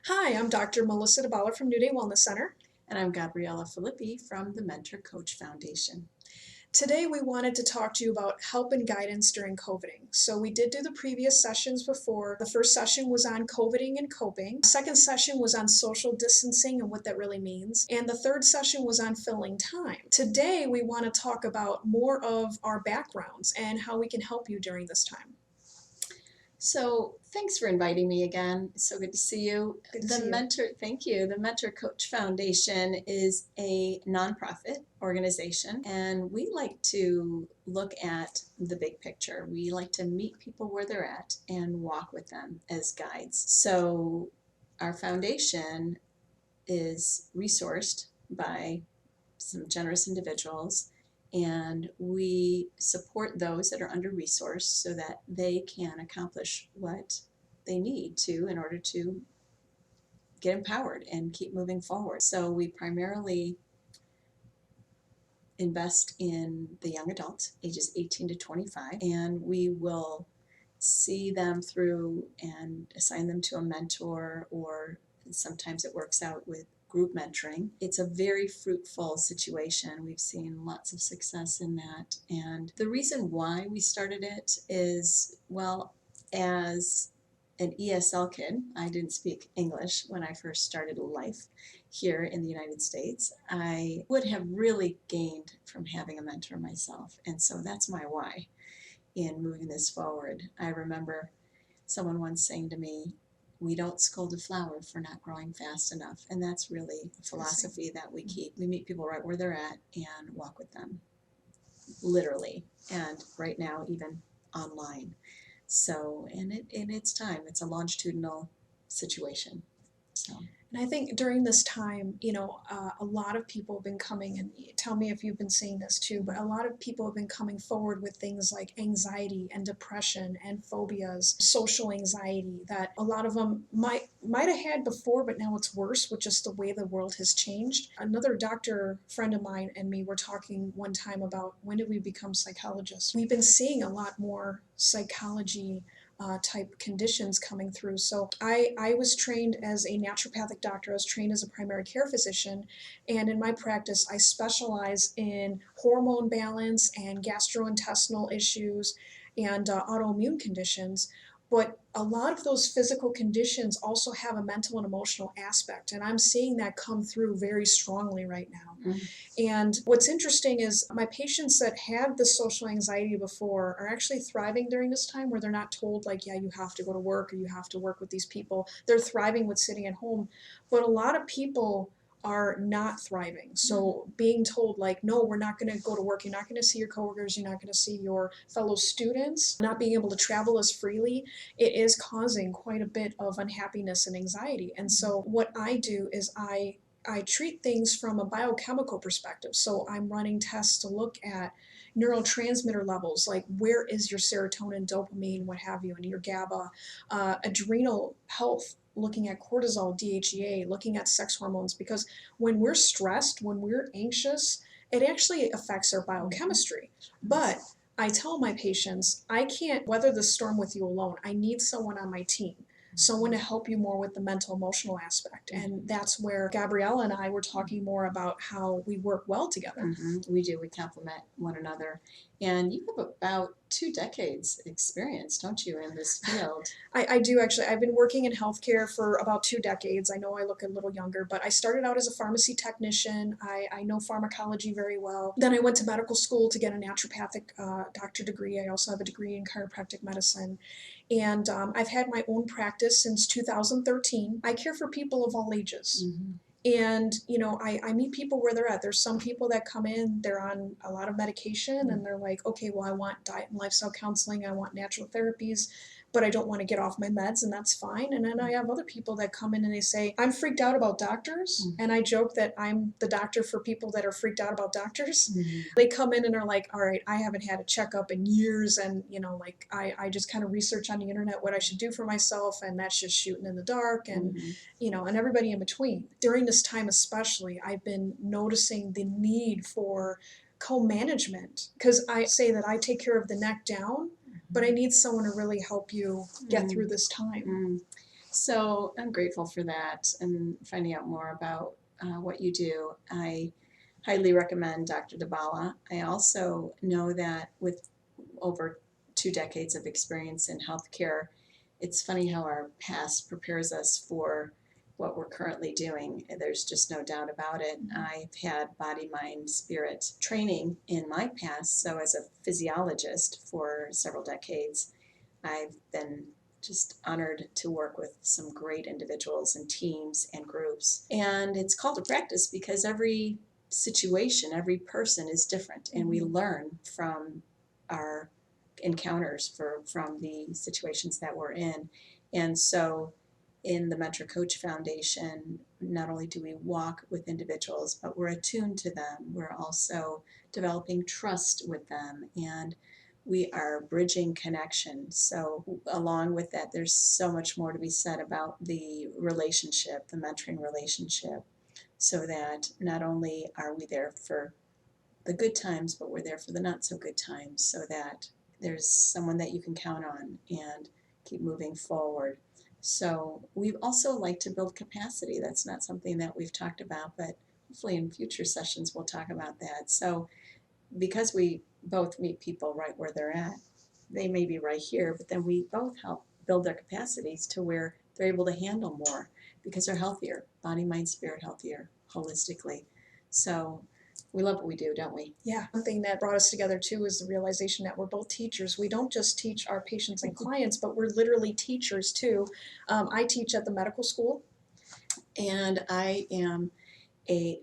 Hi, I'm Dr. Melissa Dybala from New Day Wellness Center. And I'm Gabriella Filippi from the Mentor Coach Foundation. Today we wanted to talk to you about help and guidance during COVIDing. So we did do the previous sessions before. The first session was on COVIDing and coping. The second session was on social distancing and what that really means. And the third session was on filling time. Today we want to talk about more of our backgrounds and how we can help you during this time. So thanks for inviting me again. It's so good to see you. Good to see you. Thank you. The Mentor Coach Foundation is a nonprofit organization, and we like to look at the big picture. We like to meet people where they're at and walk with them as guides. So our foundation is resourced by some generous individuals, and we support those that are under resourced so that they can accomplish what they need to in order to get empowered and keep moving forward. So we primarily invest in the young adults ages 18 to 25, and we will see them through and assign them to a mentor, or sometimes it works out with group mentoring. It's a very fruitful situation. We've seen lots of success in that. And the reason why we started it is, well, as an ESL kid, I didn't speak English when I first started life here in the United States. I would have really gained from having a mentor myself. And so that's my why in moving this forward. I remember someone once saying to me, we don't scold a flower for not growing fast enough. And that's really a philosophy that we keep. We meet people right where they're at and walk with them, literally. And right now, even online. So, and it's time. It's a longitudinal situation. So. And I think during this time, a lot of people have been coming, and tell me if you've been seeing this too, but a lot of people have been coming forward with things like anxiety and depression and phobias, social anxiety that a lot of them might have had before, but now it's worse with just the way the world has changed. Another doctor friend of mine and me were talking one time about when did we become psychologists. We've been seeing a lot more psychology type conditions coming through. So I was trained as a naturopathic doctor. I was trained as a primary care physician. And in my practice, I specialize in hormone balance and gastrointestinal issues and autoimmune conditions. But a lot of those physical conditions also have a mental and emotional aspect. And I'm seeing that come through very strongly right now. Mm-hmm. And what's interesting is my patients that had the social anxiety before are actually thriving during this time, where they're not told, like, yeah, you have to go to work or you have to work with these people. They're thriving with sitting at home. But a lot of people are not thriving. So being told, like, no, we're not going to go to work, you're not going to see your coworkers, you're not going to see your fellow students, not being able to travel as freely, it is causing quite a bit of unhappiness and anxiety. And so what I do is I treat things from a biochemical perspective. So I'm running tests to look at neurotransmitter levels, like where is your serotonin, dopamine, what have you, and your GABA, adrenal health, looking at cortisol, DHEA, looking at sex hormones, because when we're stressed, when we're anxious, it actually affects our biochemistry. But I tell my patients, I can't weather the storm with you alone. I need someone on my team, someone to help you more with the mental emotional aspect. And that's where Gabriella and I were talking more about how we work well together. Mm-hmm. We do. We complement one another. And you have about 2 decades experience, don't you, in this field? I do actually. I've been working in healthcare for about 2 decades. I know I look a little younger, but I started out as a pharmacy technician. I know pharmacology very well. Then I went to medical school to get a naturopathic doctor degree. I also have a degree in chiropractic medicine. And I've had my own practice since 2013. I care for people of all ages. Mm-hmm. And, I meet people where they're at. There's some people that come in, they're on a lot of medication, and they're like, okay, well, I want diet and lifestyle counseling, I want natural therapies, but I don't want to get off my meds, and that's fine. And then I have other people that come in and they say, I'm freaked out about doctors. Mm-hmm. And I joke that I'm the doctor for people that are freaked out about doctors. Mm-hmm. They come in and are like, all right, I haven't had a checkup in years, and, like, I just kind of research on the internet what I should do for myself, and that's just shooting in the dark, and, and everybody in between. During this time especially, I've been noticing the need for co-management, because I say that I take care of the neck down, but I need someone to really help you get through this time. So I'm grateful for that and finding out more about what you do. I highly recommend Dr. Dybala. I also know that with over 2 decades of experience in healthcare, it's funny how our past prepares us for what we're currently doing. There's just no doubt about it. I've had body, mind, spirit training in my past. So, as a physiologist for several decades, I've been just honored to work with some great individuals and teams and groups. And it's called a practice because every situation, every person is different, and we learn from our encounters from the situations that we're in. And so in the Mentor Coach Foundation, not only do we walk with individuals, but we're attuned to them. We're also developing trust with them, and we are bridging connection. So, along with that, there's so much more to be said about the relationship, the mentoring relationship, so that not only are we there for the good times, but we're there for the not so good times, so that there's someone that you can count on and keep moving forward. So, we also like to build capacity. That's not something that we've talked about, but hopefully in future sessions we'll talk about that. So, because we both meet people right where they're at, they may be right here, but then we both help build their capacities to where they're able to handle more because they're healthier, body, mind, spirit, healthier holistically. So we love what we do, don't we? Yeah, one thing that brought us together too is the realization that we're both teachers. We don't just teach our patients and clients, but we're literally teachers too. I teach at the medical school. And I am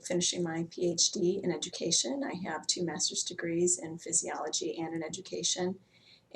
finishing my PhD in education. I have 2 master's degrees in physiology and in education.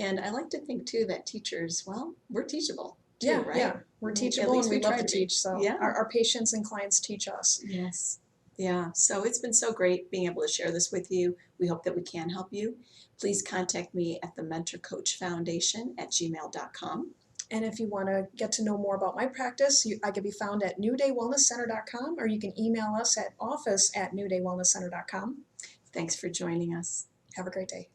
And I like to think too that teachers, well, we're teachable too, Yeah, right? yeah, we're At teachable least and we we love try to to be. teach. So Yeah. our patients and clients teach us. Yes. Yeah. So it's been so great being able to share this with you. We hope that we can help you. Please contact me at the Mentor Coach Foundation at gmail.com. And if you want to get to know more about my practice, I can be found at newdaywellnesscenter.com, or you can email us at office@newdaywellnesscenter.com. Thanks for joining us. Have a great day.